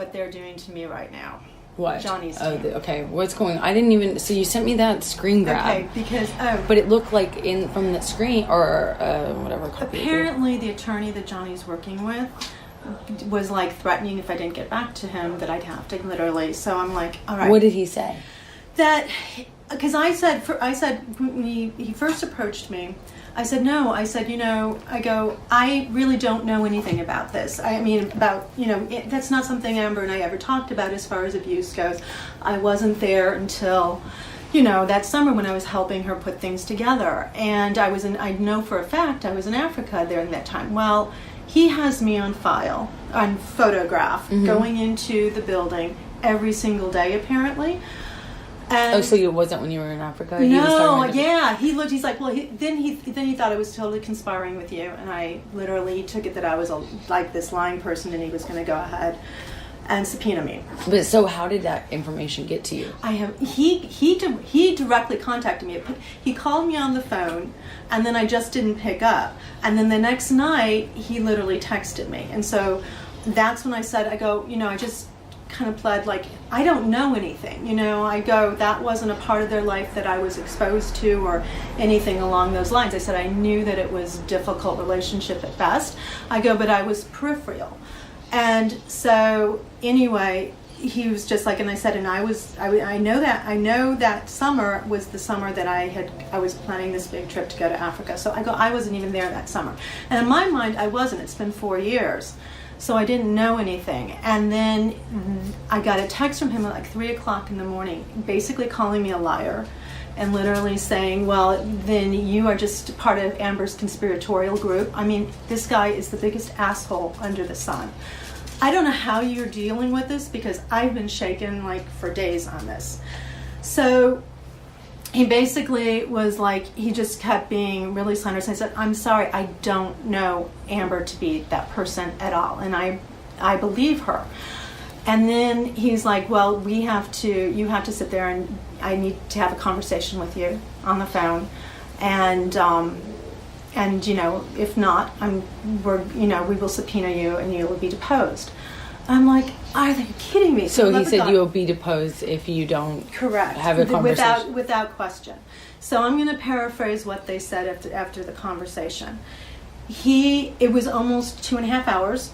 what they're doing to me right now. What? Johnny's team. Okay, what's going on? I didn't even... So you sent me that screen grab. Okay, because... But it looked like from the screen, or whatever. Apparently the attorney that Johnny's working with was like threatening if I didn't get back to him that I'd have to literally. So I'm like, all right. What did he say? That... Because I said when he first approached me, I said, no, I said, I really don't know anything about this. I mean, that's not something Amber and I ever talked about as far as abuse goes. I wasn't there until, that summer when I was helping her put things together. And I know for a fact I was in Africa during that time. Well, he has me on photograph, going into the building every single day, apparently. And so it wasn't when you were in Africa? He looked, he's like, well, then he thought I was totally conspiring with you, and I literally took it that I was like this lying person, and he was going to go ahead and subpoena me. But so how did that information get to you? He directly contacted me. He called me on the phone, and then I just didn't pick up. And then the next night, he literally texted me. And so that's when I said, I just kind of pled like, I don't know anything. That wasn't a part of their life that I was exposed to or anything along those lines. I said I knew that it was a difficult relationship at best. But I was peripheral. And so anyway, he was just like, and I said, and I know that summer was the summer that I was planning this big trip to go to Africa. So I wasn't even there that summer. And in my mind, I wasn't. It's been 4 years. So I didn't know anything. And then I got a text from him at like 3 o'clock in the morning, basically calling me a liar and literally saying, well, then you are just part of Amber's conspiratorial group. I mean, this guy is the biggest asshole under the sun. I don't know how you're dealing with this because I've been shaken like for days on this. So he basically was like, he just kept being really slanderous. I said, I'm sorry, I don't know Amber to be that person at all. And I believe her. And then he's like, well, you have to sit there and I need to have a conversation with you on the phone. And if not, we will subpoena you and you will be deposed. I'm like, are they kidding me? So he said you will be deposed if you don't have a conversation. Without question. So I'm going to paraphrase what they said after the conversation. It was almost 2.5 hours.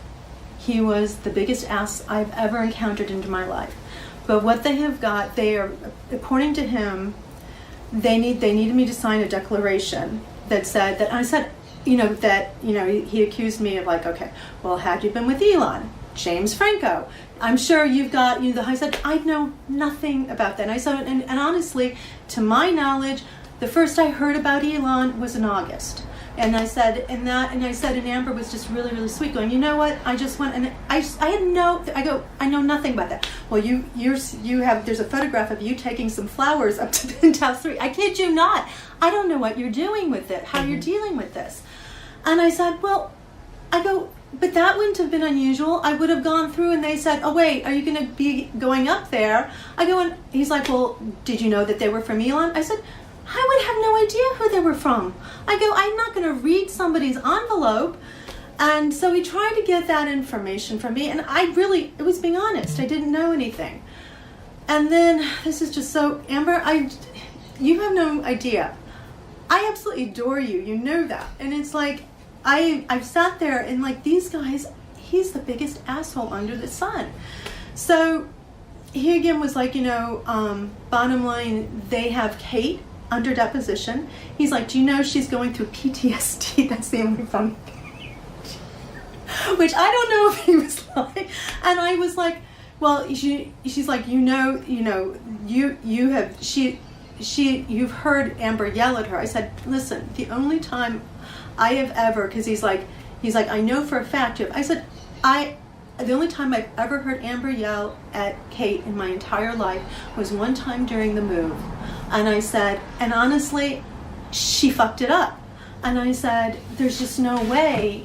He was the biggest ass I've ever encountered in my life. But what they have got, they are, according to him, they needed me to sign a declaration that said that, I said, he accused me of like, okay, well, had you been with Elon, James Franco, I'm sure you've got, I said, I know nothing about that. And I said, and honestly, to my knowledge, the first I heard about Elon was in August. And I said, and Amber was just really, really sweet, going, you know what? I just went, and I know nothing about that. Well, there's a photograph of you taking some flowers up to Penthouse 3. I kid you not. I don't know what you're doing with it, how you're dealing with this. And I said, but that wouldn't have been unusual. I would have gone through and they said, oh wait, are you going to be going up there? And he's like, well, did you know that they were from Elon? I said, I would have no idea who they were from. I'm not going to read somebody's envelope. And so he tried to get that information from me. And it was being honest. I didn't know anything. And then this is just so, Amber, you have no idea. I absolutely adore you. You know that. And it's like, I've sat there and like these guys, he's the biggest asshole under the sun. So he again was like, bottom line, they have Kate under deposition. He's like, do you know she's going through PTSD? That's the only funny thing. Which I don't know if he was like. And I was like, well, she's like, you've heard Amber yell at her. I said, listen, the only time I have ever, because he's like, I know for a fact you have. I said, the only time I've ever heard Amber yell at Kate in my entire life was one time during the move. And I said, and honestly, she fucked it up. And I said, there's just no way,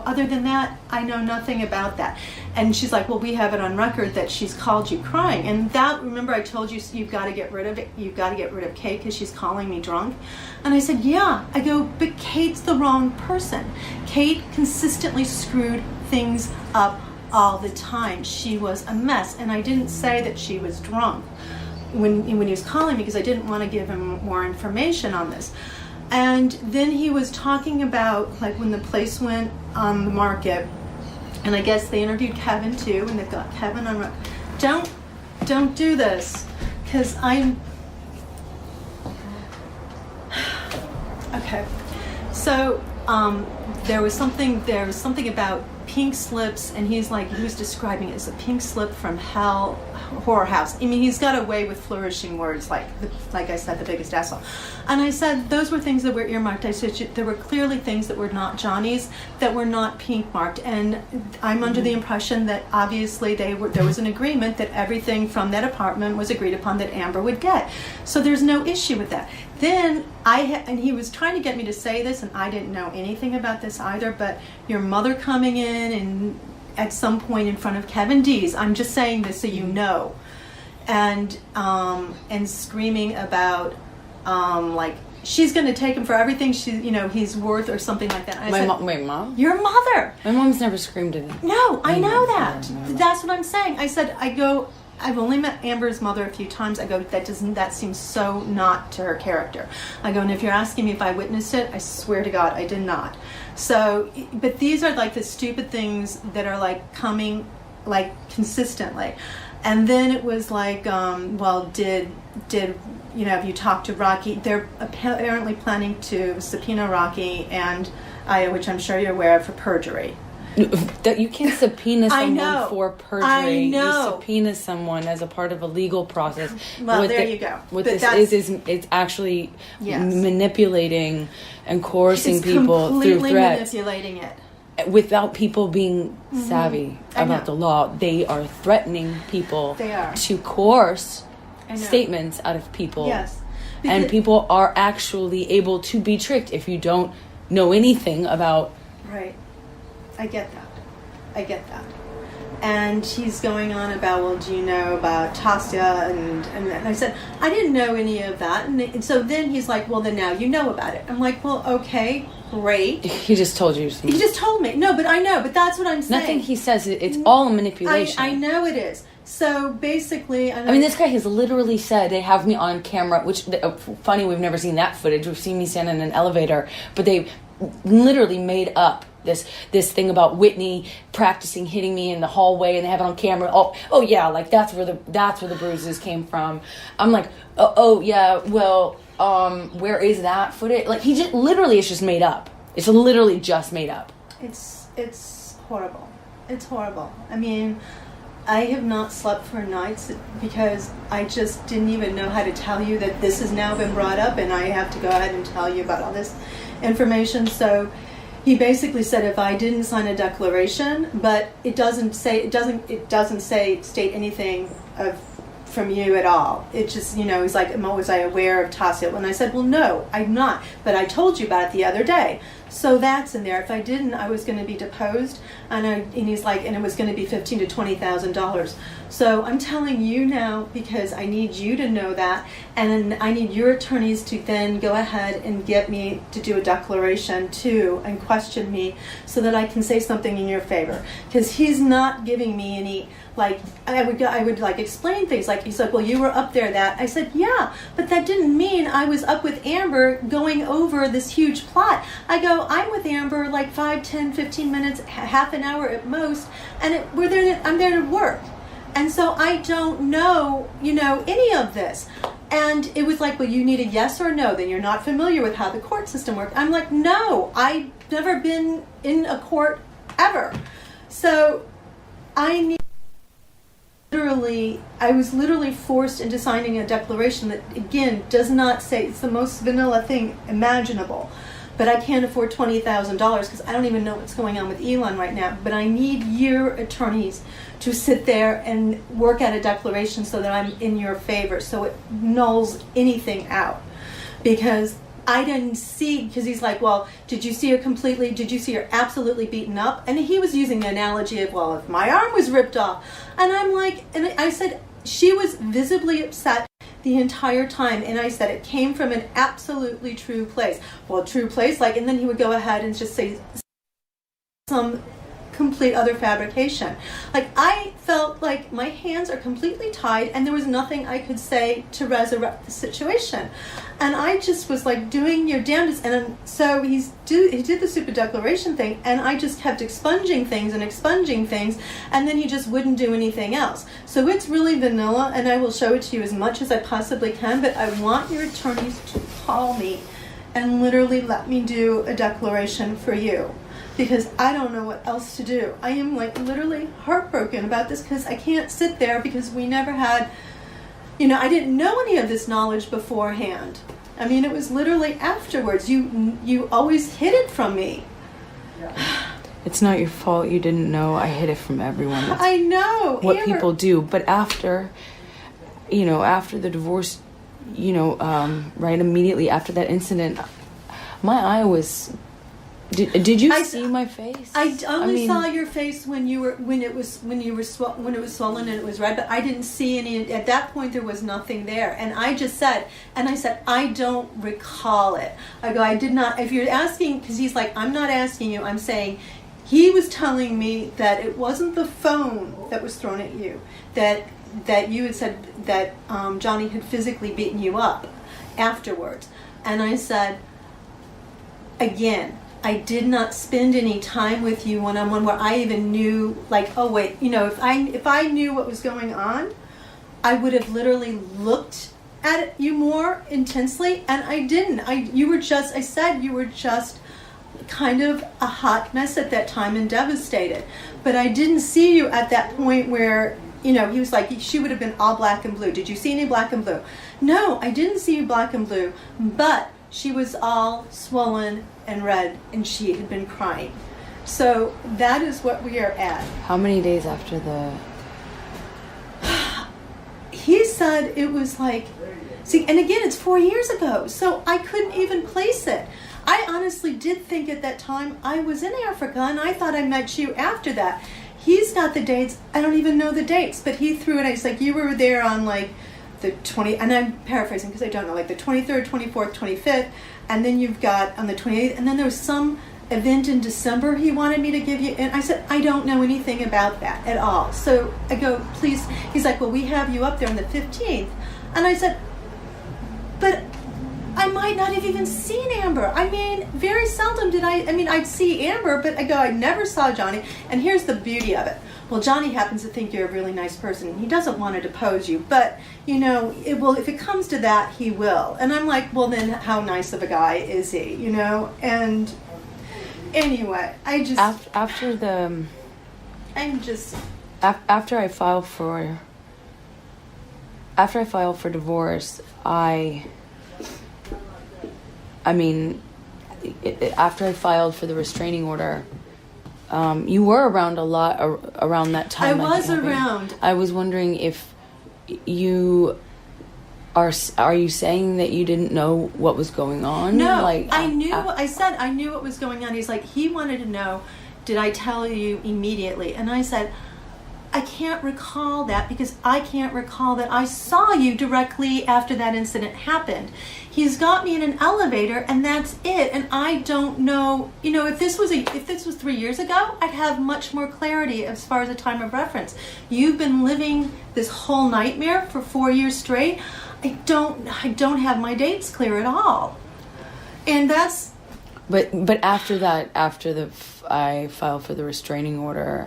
other than that, I know nothing about that. And she's like, well, we have it on record that she's called you crying. And that, remember I told you, you've got to get rid of it. You've got to get rid of Kate because she's calling me drunk. And I said, yeah. But Kate's the wrong person. Kate consistently screwed things up all the time. She was a mess. And I didn't say that she was drunk when he was calling me, because I didn't want to give him more information on this. And then he was talking about, like, when the place went on the market, and I guess they interviewed Kevin too, and they've got Kevin on. Don't do this, because I'm okay. So there was something about pink slips, and he was describing it as a pink slip from hell horror house. I mean, he's got a way with flourishing words, like I said, the biggest asshole. And I said those were things that were earmarked. I said there were clearly things that were not Johnny's, that were not pink marked, and I'm under the impression that obviously there was an agreement that everything from that apartment was agreed upon that Amber would get. So there's no issue with that. Then and he was trying to get me to say this, and I didn't know anything about this either, but your mother coming in and at some point in front of Kevin D's, I'm just saying this so you know, and screaming about like she's going to take him for everything he's worth, or something like that. My mom? Your mother. My mom's never screamed at me. No, I know that. That's what I'm saying. I said, I've only met Amber's mother a few times. I go, that seems so not to her character. I go, and if you're asking me if I witnessed it, I swear to God, I did not. So, but these are like the stupid things that are like coming like consistently. And then it was like, well, did have you talked to Rocky? They're apparently planning to subpoena Rocky and Aya, which I'm sure you're aware of, for perjury. That you can't subpoena someone for perjury. I know. You subpoena someone as a part of a legal process. Well, there you go. What this is it's actually manipulating and coercing people through threats. Manipulating it. Without people being savvy about the law. They are threatening people to coerce statements out of people. Yes. And people are actually able to be tricked if you don't know anything about... Right. I get that. And he's going on about, well, do you know about Tasya? And I said, I didn't know any of that. And so then he's like, well, then now you know about it. I'm like, well, okay, great. He just told you. He just told me. No, but I know. But that's what I'm saying. Nothing he says, it's all a manipulation. I know it is. So basically... I mean, this guy has literally said, they have me on camera, which, funny, we've never seen that footage. We've seen me stand in an elevator. But they literally made up this thing about Whitney practicing hitting me in the hallway, and they have it on camera. Oh yeah, like that's where the bruises came from. I'm like, oh yeah, well, where is that footage? Like he just literally, it's just made up. It's literally just made up. It's horrible. It's horrible. I mean, I have not slept for nights because I just didn't even know how to tell you that this has now been brought up, and I have to go ahead and tell you about all this information. So he basically said if I didn't sign a declaration, but it doesn't state anything from you at all. It just, he's like, was I aware of Tasya? And I said, well, no, I'm not, but I told you about it the other day. So that's in there. If I didn't, I was going to be deposed, and he's like, and it was going to be $15,000 to $20,000. So I'm telling you now because I need you to know that, and I need your attorneys to then go ahead and get me to do a declaration too and question me so that I can say something in your favor. Because he's not giving me any, like, I would like explain things. Like he said, well, you were up there that. I said, yeah, but that didn't mean I was up with Amber going over this huge plot. I go, I'm with Amber like 5, 10, 15 minutes, half an hour at most, and I'm there to work. And so I don't know, any of this. And it was like, well, you need a yes or no, then you're not familiar with how the court system works. I'm like, no, I've never been in a court ever. So I was literally forced into signing a declaration that, again, does not say, it's the most vanilla thing imaginable. But I can't afford $20,000 because I don't even know what's going on with Elon right now. But I need your attorneys to sit there and work out a declaration so that I'm in your favor, so it nulls anything out. Because I didn't see, because he's like, well, did you see her absolutely beaten up? And he was using the analogy of, well, if my arm was ripped off. And I'm like, and I said, she was visibly upset the entire time, and I said it came from an absolutely true place. Well, true place, like, and then he would go ahead and just say some complete other fabrication. Like, I felt like my hands are completely tied and there was nothing I could say to resurrect the situation. And I just was like, doing your damnedest. And so he did the super declaration thing, and I just kept expunging things, and then he just wouldn't do anything else. So it's really vanilla, and I will show it to you as much as I possibly can, but I want your attorneys to call me and literally let me do a declaration for you, because I don't know what else to do. I am like literally heartbroken about this, because I can't sit there, because we never had, I didn't know any of this knowledge beforehand. I mean, it was literally afterwards. You always hid it from me. It's not your fault you didn't know. I hid it from everyone. That's I know. what people do. But after the divorce, right immediately after that incident, my eye was. Did you see my face? I only saw your face when it was swollen and it was red, but I didn't see any. At that point, there was nothing there, and I said, I don't recall it. I go, I did not. If you're asking, because he's like, I'm not asking you. I'm saying, he was telling me that it wasn't the phone that was thrown at you, that you had said that Johnny had physically beaten you up afterwards, and I said, again, I did not spend any time with you one-on-one where I even knew, like, oh wait, if I knew what was going on, I would have literally looked at you more intensely, and I didn't. I said you were just kind of a hot mess at that time and devastated. But I didn't see you at that point where, he was like, she would have been all black and blue. Did you see any black and blue? No, I didn't see you black and blue, but she was all swollen and red, and she had been crying. So that is what we are at. How many days after the... He said it was like... See, and again, it's 4 years ago, so I couldn't even place it. I honestly did think at that time I was in Africa, and I thought I met you after that. He's got the dates. I don't even know the dates, but he threw it. He's like, you were there on like the 20, and I'm paraphrasing because I don't know, like the 23rd, 24th, 25th, and then you've got on the 28th, and then there was some event in December he wanted me to give you, and I said, I don't know anything about that at all. So I go, please. He's like, well, we have you up there on the 15th, and I said, but I might not have even seen Amber. I mean, very seldom did I'd see Amber, but I never saw Johnny. And here's the beauty of it. Well, Johnny happens to think you're a really nice person, and he doesn't want to depose you, but, if it comes to that, he will. And I'm like, well, then how nice of a guy is he, And anyway, I just... After I filed for divorce, after I filed for the restraining order, you were around a lot around that time. I was around. I was wondering if you are you saying that you didn't know what was going on? No, I knew. I said I knew what was going on. He's like, he wanted to know, did I tell you immediately? And I said, I can't recall that, because I can't recall that I saw you directly after that incident happened. He's got me in an elevator, and that's it. And I don't know, if this was 3 years ago, I'd have much more clarity as far as a time of reference. You've been living this whole nightmare for 4 years straight. I don't have my dates clear at all. And that's... But after that, I filed for the restraining order,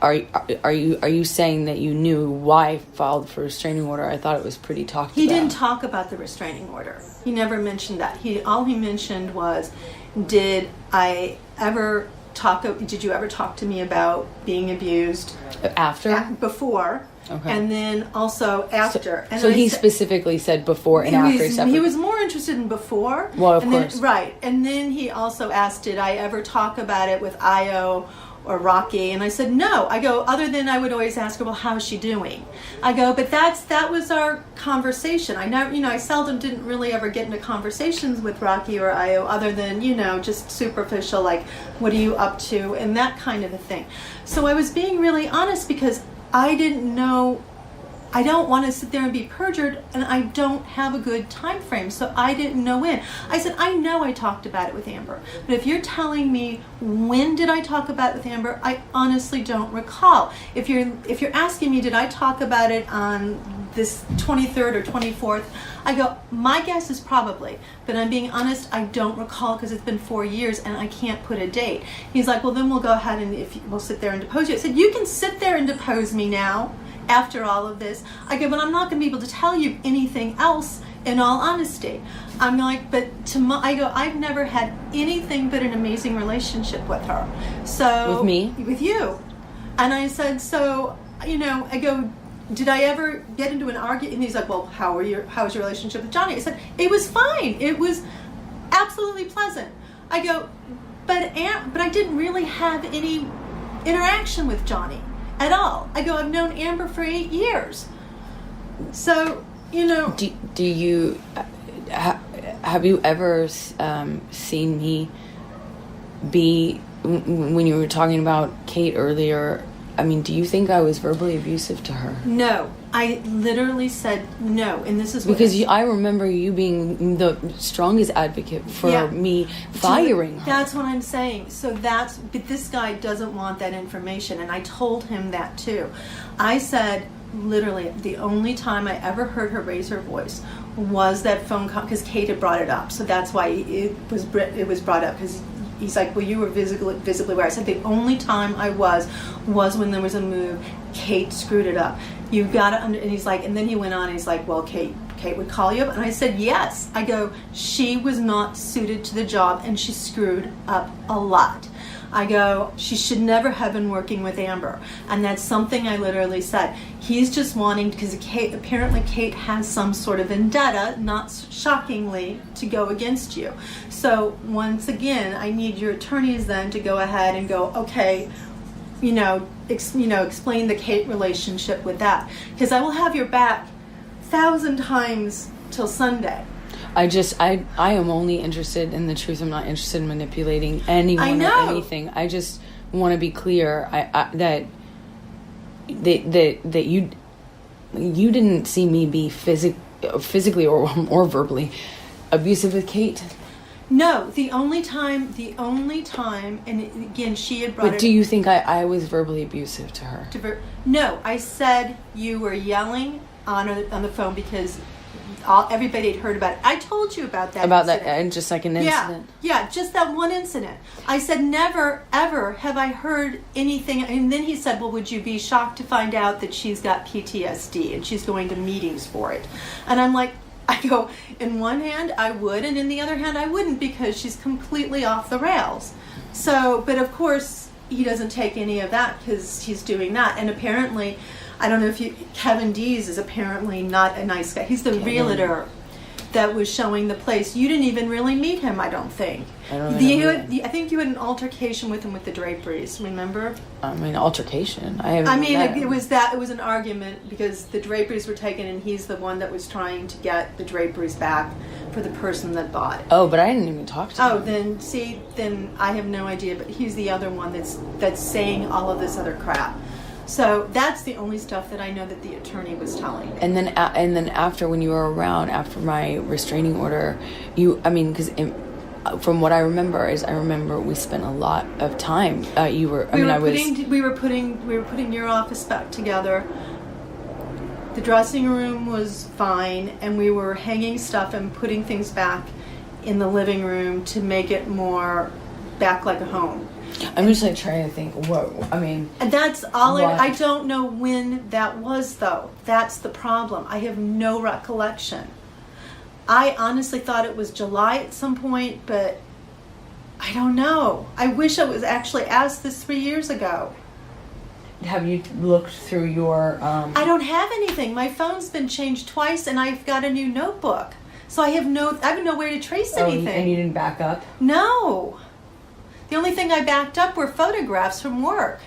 are you saying that you knew why I filed for restraining order? I thought it was pretty talked about. He didn't talk about the restraining order. He never mentioned that. All he mentioned was, did you ever talk to me about being abused? Before. Okay. And then also after. So he specifically said before and after. He was more interested in before. Well, of course. Right. And then he also asked, did I ever talk about it with Io or Rocky? And I said, no. I go, other than I would always ask her, well, how's she doing? I go, but that was our conversation. I seldom didn't really ever get into conversations with Rocky or Io other than, just superficial, like, what are you up to? And that kind of a thing. So I was being really honest, because I didn't know I don't want to sit there and be perjured, and I don't have a good time frame, so I didn't know when. I said, I know I talked about it with Amber, but if you're telling me when did I talk about it with Amber, I honestly don't recall. If you're asking me, did I talk about it on this 23rd or 24th, I go, my guess is probably, but I'm being honest, I don't recall because it's been 4 years and I can't put a date. He's like, well, then we'll go ahead and we'll sit there and depose you. I said, you can sit there and depose me now after all of this. I go, but I'm not going to be able to tell you anything else in all honesty. I'm like, but I go, I've never had anything but an amazing relationship with her. So With me? With you. And I said, so, I go, did I ever get into an argument? And he's like, well, how was your relationship with Johnny? I said, it was fine. It was absolutely pleasant. I go, but I didn't really have any interaction with Johnny at all. I go, I've known Amber for 8 years. So, Do you, have you ever seen me be, when you were talking about Kate earlier, I mean, do you think I was verbally abusive to her? No. I literally said no, and this is what because I remember you being the strongest advocate for me firing her. That's what I'm saying. But this guy doesn't want that information, and I told him that too. I said, literally, the only time I ever heard her raise her voice was that phone call, because Kate had brought it up, so that's why it was brought up, because he's like, well, you were visibly aware. I said, the only time I was when there was a move. Kate screwed it up. You've got to and he's like, and then he went on, and he's like, well, Kate would call you up. And I said, yes. I go, she was not suited to the job, and she screwed up a lot. I go, she should never have been working with Amber. And that's something I literally said. He's just wanting, because apparently Kate has some sort of vendetta, not shockingly, to go against you. So once again, I need your attorneys then to go ahead and go, okay, explain the Kate relationship with that. Because I will have your back 1,000 times till Sunday. I am only interested in the truth. I'm not interested in manipulating anyone or anything. I just want to be clear that you didn't see me be physically or verbally abusive with Kate. No, the only time, and again, she had brought it. But do you think I was verbally abusive to her? No, I said you were yelling on the phone because everybody had heard about it. I told you about that. About incident. That, and just like an incident. Yeah, just that one incident. I said, never, ever have I heard anything. And then he said, well, would you be shocked to find out that she's got PTSD and she's going to meetings for it? And I'm like, I go, in one hand, I would, and in the other hand, I wouldn't, because she's completely off the rails. So, but of course, he doesn't take any of that because he's doing that. And apparently, I don't know if Kevin Dees is apparently not a nice guy. He's the realtor that was showing the place. You didn't even really meet him, I don't think. I think you had an altercation with him with the draperies, remember? I mean, altercation. It was an argument because the draperies were taken and he's the one that was trying to get the draperies back for the person that bought it. Oh, but I didn't even talk to him. Oh, then I have no idea, but he's the other one that's saying all of this other crap. So that's the only stuff that I know that the attorney was telling me. And then after, when you were around, after my restraining order, because from what I remember we spent a lot of time. We were putting your office back together. The dressing room was fine, and we were hanging stuff and putting things back in the living room to make it more back like a home. I'm just trying to think. And that's all. I don't know when that was, though. That's the problem. I have no recollection. I honestly thought it was July at some point, but I don't know. I wish I was actually asked this 3 years ago. Have you looked through your... I don't have anything. My phone's been changed twice, and I've got a new notebook. So I have nowhere to trace anything. And you didn't back up? No. The only thing I backed up were photographs from work.